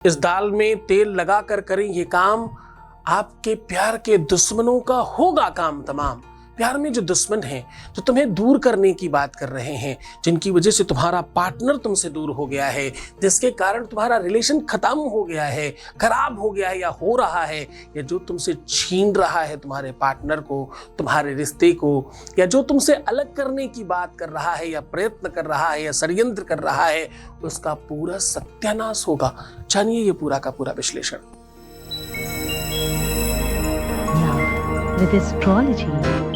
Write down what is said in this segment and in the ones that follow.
इस दाल में तेल लगाकर करें ये काम, आपके प्यार के दुश्मनों का होगा काम तमाम। प्यार में जो दुश्मन हैं, जो तुम्हें दूर करने की बात कर रहे हैं, जिनकी वजह से तुम्हारा पार्टनर तुमसे दूर हो गया है, जिसके कारण तुम्हारा रिलेशन खत्म हो गया है, खराब हो गया है या हो रहा है, या जो तुमसे छीन रहा है तुम्हारे पार्टनर को, तुम्हारे रिश्ते को, या जो तुमसे अलग करने की बात कर रहा है या प्रयत्न कर रहा है या षड्यंत्र कर रहा है, उसका पूरा सत्यानाश होगा। जानिए ये पूरा का पूरा विश्लेषण। With astrology.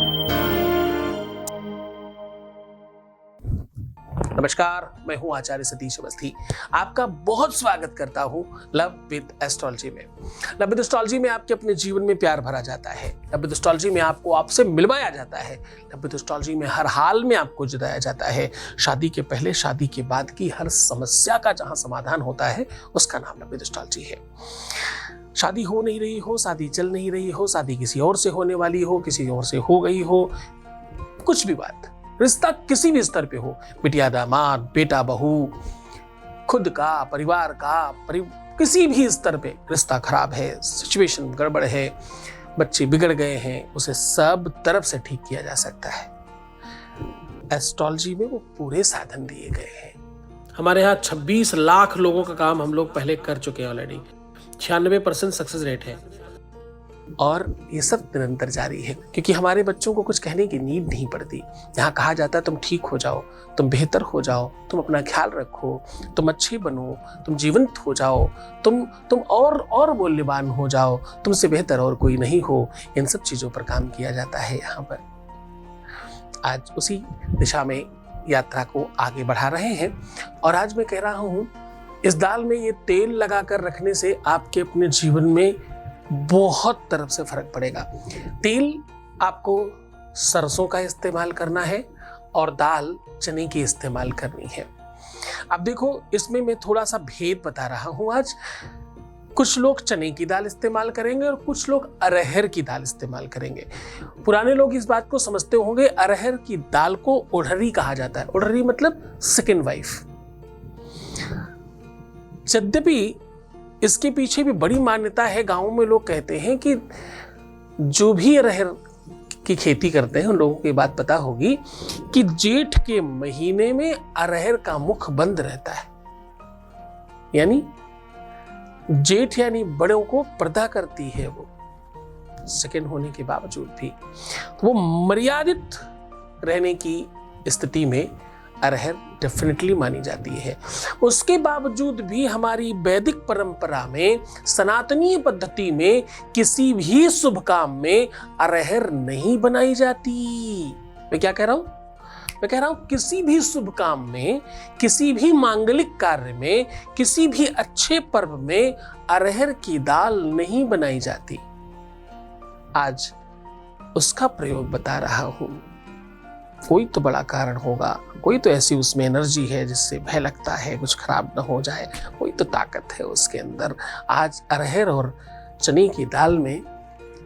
नमस्कार, मैं हूं आचार्य सतीश अवस्थी। आपका बहुत स्वागत करता हूं लव विद एस्ट्रोलॉजी में। लव विद एस्ट्रोलॉजी में आपके अपने जीवन में प्यार भरा जाता है। लव विद एस्ट्रोलॉजी में आपको आपसे मिलवाया जाता है। लव विद एस्ट्रोलॉजी में हर हाल में आपको जताया जाता है। शादी के पहले, शादी के बाद की हर समस्या का जहां समाधान होता है, उसका नाम लव विद एस्ट्रोलॉजी है। शादी हो नहीं रही हो, शादी चल नहीं रही हो, शादी किसी और से होने वाली हो, किसी और से हो गई हो, कुछ भी बात, रिश्ता किसी भी स्तर पे हो, बिटिया दामाद, बेटा बहू, खुद का, परिवार का, किसी भी स्तर पे रिश्ता खराब है, सिचुएशन गड़बड़ है, बच्चे बिगड़ गए हैं, उसे सब तरफ से ठीक किया जा सकता है। एस्ट्रोलॉजी में वो पूरे साधन दिए गए हैं। हमारे यहाँ 26 लाख लोगों का काम हम लोग पहले कर चुके हैं ऑलरेडी। 96% सक्सेस रेट है और ये सब निरंतर जारी है, क्योंकि हमारे बच्चों को कुछ कहने की नीड नहीं पड़ती। यहाँ कहा जाता है तुम ठीक हो जाओ, तुम बेहतर हो जाओ, तुम अपना ख्याल रखो, तुम अच्छे बनो, तुम जीवंत हो जाओ, तुम और मूल्यवान हो जाओ, तुमसे बेहतर और कोई नहीं हो। इन सब चीजों पर काम किया जाता है यहाँ पर। आज उसी दिशा में यात्रा को आगे बढ़ा रहे हैं और आज मैं कह रहा हूँ, इस दाल में ये तेल लगाकर रखने से आपके अपने जीवन में बहुत तरफ से फर्क पड़ेगा। तेल आपको सरसों का इस्तेमाल करना है और दाल चने की इस्तेमाल करनी है। अब देखो, इसमें मैं थोड़ा सा भेद बता रहा हूं आज। कुछ लोग चने की दाल इस्तेमाल करेंगे और कुछ लोग अरहर की दाल इस्तेमाल करेंगे। पुराने लोग इस बात को समझते होंगे, अरहर की दाल को ओढ़री कहा जाता है। ओढ़री मतलब सेकेंड वाइफ। यद्यपि इसके पीछे भी बड़ी मान्यता है। गांवों में लोग कहते हैं कि जो भी अरहर की खेती करते हैं उन लोगों को ये बात पता होगी कि जेठ के महीने में अरहर का मुख बंद रहता है। यानी जेठ यानी बड़ों को पर्दा करती है वो, सेकंड होने के बावजूद भी। तो वो मर्यादित रहने की स्थिति में अरहर डेफिनेटली मानी जाती है। उसके बावजूद भी हमारी वैदिक परंपरा में, सनातनीय पद्धति में किसी भी शुभ काम में अरहर नहीं बनाई जाती। मैं क्या कह रहा हूं? मैं कह रहा हूं किसी भी शुभ काम में, किसी भी मांगलिक कार्य में, किसी भी अच्छे पर्व में अरहर की दाल नहीं बनाई जाती। आज उसका प्रयोग बता रहा हूं। कोई तो बड़ा कारण होगा, कोई तो ऐसी उसमें एनर्जी है जिससे भय लगता है कुछ खराब ना हो जाए, कोई तो ताकत है उसके अंदर। आज अरहर और चने की दाल में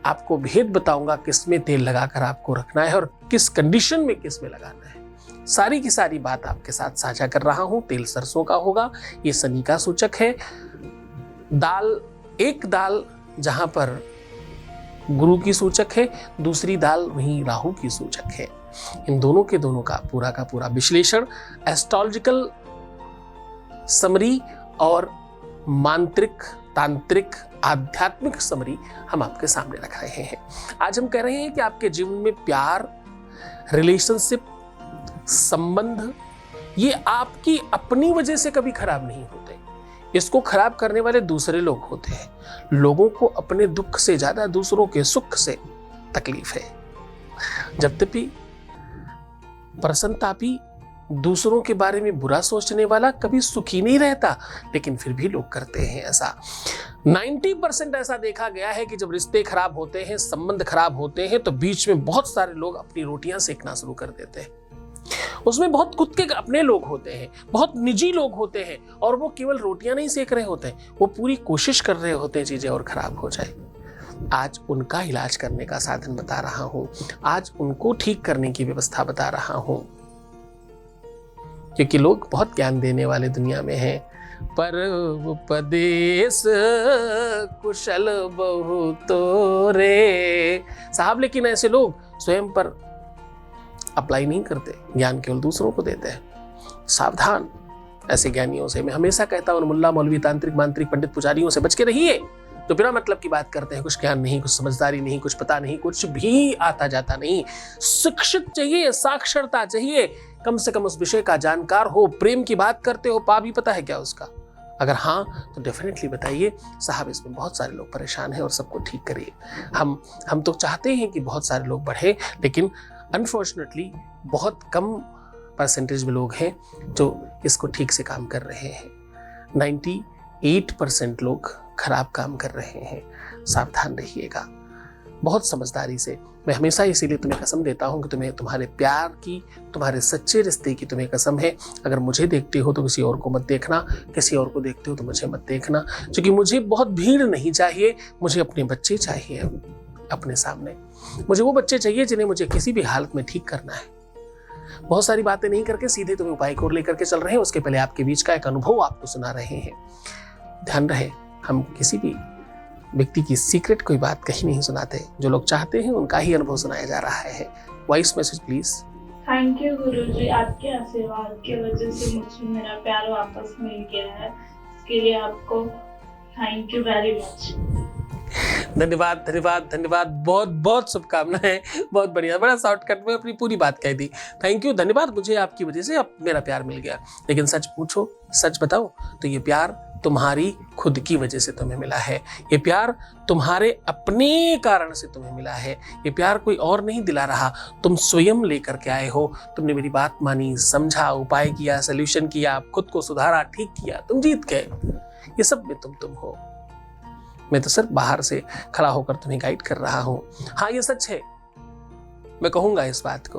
आपको भेद बताऊंगा, किस में तेल लगाकर आपको रखना है और किस कंडीशन में किस में लगाना है। सारी की सारी बात आपके साथ साझा कर रहा हूं। तेल सरसों का होगा, ये शनि का सूचक है। दाल, एक दाल जहां पर गुरु की सूचक है, दूसरी दाल वहीं राहु की सूचक है। इन दोनों के दोनों का पूरा विश्लेषण, एस्ट्रोलॉजिकल समरी और मांत्रिक, तांत्रिक, आध्यात्मिक समरी हम आपके सामने रख रहे हैं। आज हम कह रहे हैं कि आपके जीवन में प्यार, रिलेशनशिप, संबंध, ये आपकी अपनी वजह से कभी खराब नहीं होते। इसको खराब करने वाले दूसरे लोग होते हैं। लोगों को अपने दुख से ज्यादा दूसरों के सुख से तकलीफ है। जबकि प्रसन्नतापी, दूसरों के बारे में बुरा सोचने वाला कभी सुखी नहीं रहता, लेकिन फिर भी लोग करते हैं ऐसा। 90% ऐसा देखा गया है कि जब रिश्ते खराब होते हैं, संबंध खराब होते हैं, तो बीच में बहुत सारे लोग अपनी रोटियां सेकना शुरू कर देते हैं। उसमें बहुत खुद के अपने लोग होते हैं, बहुत निजी लोग होते हैं, और वो केवल रोटियां नहीं सेक रहे होते हैं, वो पूरी कोशिश कर रहे होते हैं चीजें और खराब हो जाए। आज उनका इलाज करने का साधन बता रहा हूं, आज उनको ठीक करने की व्यवस्था बता रहा हूं, क्योंकि लोग बहुत ज्ञान देने वाले दुनिया में हैं। पर उपदेश कुशल बहुतो रे। साहब लेकिन ऐसे लोग स्वयं पर अप्लाई नहीं करते, ज्ञान केवल दूसरों को देते हैं। सावधान ऐसे ज्ञानियों से। मैं हमेशा कहता हूं, मुल्ला मौलवी तांत्रिक मांत्रिक पंडित पुजारियों से बच के रहिए, तो बिना मतलब की बात करते हैं। कुछ ज्ञान नहीं, कुछ समझदारी नहीं, कुछ पता नहीं, कुछ भी आता जाता नहीं। शिक्षित चाहिए, साक्षरता चाहिए, कम से कम उस विषय का जानकार हो। प्रेम की बात करते हो, पा भी पता है क्या उसका? अगर हाँ तो डेफिनेटली बताइए। साहब इसमें बहुत सारे लोग परेशान हैं और सबको ठीक करिए। हम तो चाहते हैं कि बहुत सारे लोग बढ़े, लेकिन अनफॉर्चुनेटली बहुत कम परसेंटेज में लोग हैं जो इसको ठीक से काम कर रहे हैं। 98% लोग खराब काम कर रहे हैं। सावधान रहिएगा बहुत समझदारी से। मैं हमेशा इसीलिए तुम्हें कसम देता हूं कि तुम्हें तुम्हारे प्यार की, तुम्हारे सच्चे रिश्ते की तुम्हें कसम है। अगर मुझे देखते हो तो किसी और को मत देखना, किसी और को देखते हो तो मुझे मत देखना, क्योंकि मुझे बहुत भीड़ नहीं चाहिए। मुझे अपने बच्चे चाहिए अपने सामने। मुझे वो बच्चे चाहिए जिन्हें मुझे किसी भी हालत में ठीक करना है। बहुत सारी बातें नहीं करके सीधे तुम्हें उपाय को लेकर के चल रहे हैं। उसके पहले आपके बीच का एक अनुभव आपको सुना रहे हैं। ध्यान रहे, हम किसी भी व्यक्ति की सीक्रेट कोई बात कहीं नहीं सुनाते। जो लोग चाहते हैं उनका ही अनुभव सुनाया जा रहा है। Voice message please. Thank you गुरुजी, आपके आशीर्वाद की वजह से मुझे मेरा प्यार वापस मिल गया है। इसके लिए आपको थैंक यू वेरी मच। धन्यवाद धन्यवाद धन्यवाद, बहुत बहुत शुभकामनाएं। बहुत बढ़िया, बड़ा शॉर्टकट में अपनी पूरी बात कह दी। थैंक यू, धन्यवाद। मुझे आपकी वजह से अब मेरा प्यार मिल गया। लेकिन सच पूछो, सच बताओ तो ये प्यार तुम्हारी खुद की वजह से तुम्हें मिला है। ये प्यार तुम्हारे अपने कारण से तुम्हें मिला है। ये प्यार कोई और नहीं दिला रहा, तुम स्वयं लेकर के आए हो। तुमने मेरी बात मानी, समझा, उपाय किया, सोल्यूशन किया, खुद को सुधारा, ठीक किया, तुम जीत गए। ये सब में तुम हो। मैं तो सिर्फ बाहर से खड़ा होकर तुम्हें गाइड कर रहा हूं। हाँ ये सच है, मैं कहूंगा इस बात को।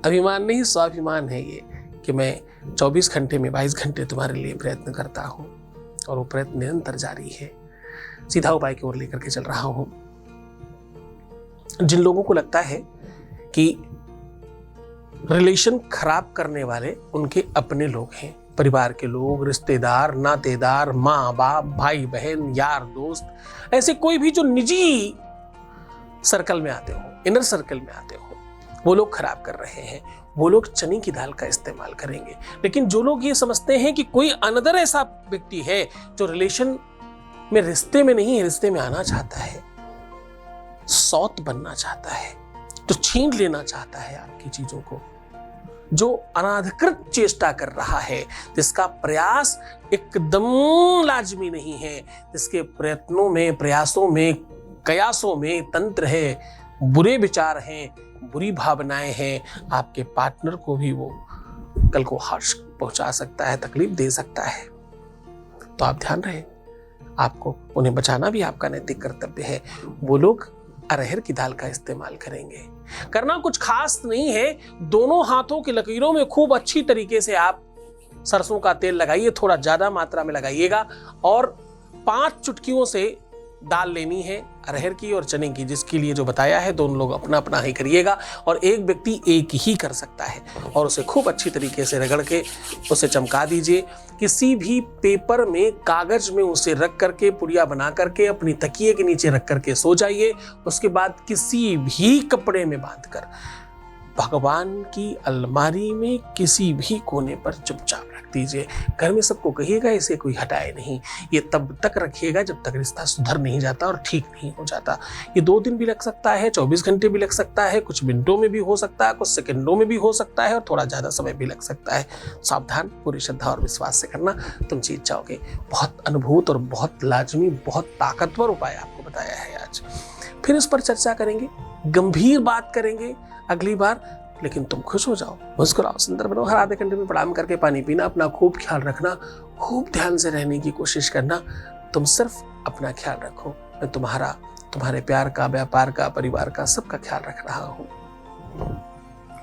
अभिमान नहीं, स्वाभिमान है ये कि मैं 24 घंटे में 22 घंटे तुम्हारे लिए प्रयत्न करता हूं, और वो प्रयत्न निरंतर जारी है। सीधा उपाय की ओर लेकर के चल रहा हूं। जिन लोगों को लगता है कि रिलेशन खराब करने वाले उनके अपने लोग हैं, परिवार के लोग, रिश्तेदार, नातेदार, माँ बाप, भाई बहन, यार दोस्त, ऐसे कोई भी जो निजी सर्कल में आते हो, इनर सर्कल में आते हो, वो लोग खराब कर रहे हैं। वो लोग चने की दाल का इस्तेमाल करेंगे। लेकिन जो लोग ये समझते हैं कि कोई अनदर ऐसा व्यक्ति है जो रिलेशन में, रिश्ते में नहीं, रिश्ते में आना चाहता है, सौत बनना चाहता है, तो छीन लेना चाहता है आपकी चीजों को, जो अनाधिकृत चेष्टा कर रहा है, जिसका प्रयास एकदम लाजमी नहीं है, जिसके प्रयत्नों में, प्रयासों में, कयासों में तंत्र है, बुरे विचार हैं, बुरी भावनाएं हैं, आपके पार्टनर को भी वो कल को हर्ष पहुंचा सकता है, तकलीफ दे सकता है। तो आप ध्यान रहे, आपको उन्हें बचाना भी आपका नैतिक कर्तव्य है। वो लोग अरहर की दाल का इस्तेमाल करेंगे। करना कुछ खास नहीं है, दोनों हाथों की लकीरों में खूब अच्छी तरीके से आप सरसों का तेल लगाइए, थोड़ा ज्यादा मात्रा में लगाइएगा, और 5 चुटकियों से दाल लेनी है अरहर की और चने की, जिसके लिए जो बताया है दोनों लोग अपना अपना ही करिएगा, और एक व्यक्ति एक ही कर सकता है। और उसे खूब अच्छी तरीके से रगड़ के उसे चमका दीजिए। किसी भी पेपर में, कागज में उसे रख करके, पुड़िया बना करके अपनी तकिए के नीचे रख करके सो जाइए। उसके बाद किसी भी कपड़े में बांधकर भगवान की अलमारी में किसी भी कोने पर चुपचाप रख दीजिए। घर में सबको कहिएगा इसे कोई हटाए नहीं। ये तब तक रखिएगा जब तक रिश्ता सुधर नहीं जाता और ठीक नहीं हो जाता। ये 2 दिन भी लग सकता है, 24 घंटे भी लग सकता है, कुछ मिनटों में भी हो सकता है, कुछ सेकंडों में भी हो सकता है, और थोड़ा ज्यादा समय भी लग सकता है। सावधान, पूरी श्रद्धा और विश्वास से करना, तुम जीत जाओगे। बहुत अनुभूत और बहुत लाजमी, बहुत ताकतवर उपाय आपको बताया है आज। फिर इस पर चर्चा करेंगे, गंभीर बात करेंगे अगली बार। लेकिन तुम खुश हो जाओ, मुस्कुराओ, सुंदर बनो। हर आधे घंटे में प्रणाम करके पानी पीना, अपना खूब ख्याल रखना, खूब ध्यान से रहने की कोशिश करना। तुम सिर्फ अपना ख्याल रखो, मैं तुम्हारा, तुम्हारे प्यार का, व्यापार का, परिवार का, सबका ख्याल रख रहा हूं।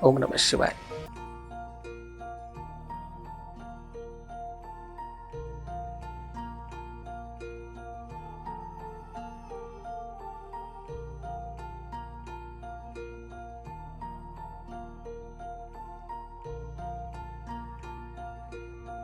ओम नमः शिवाय।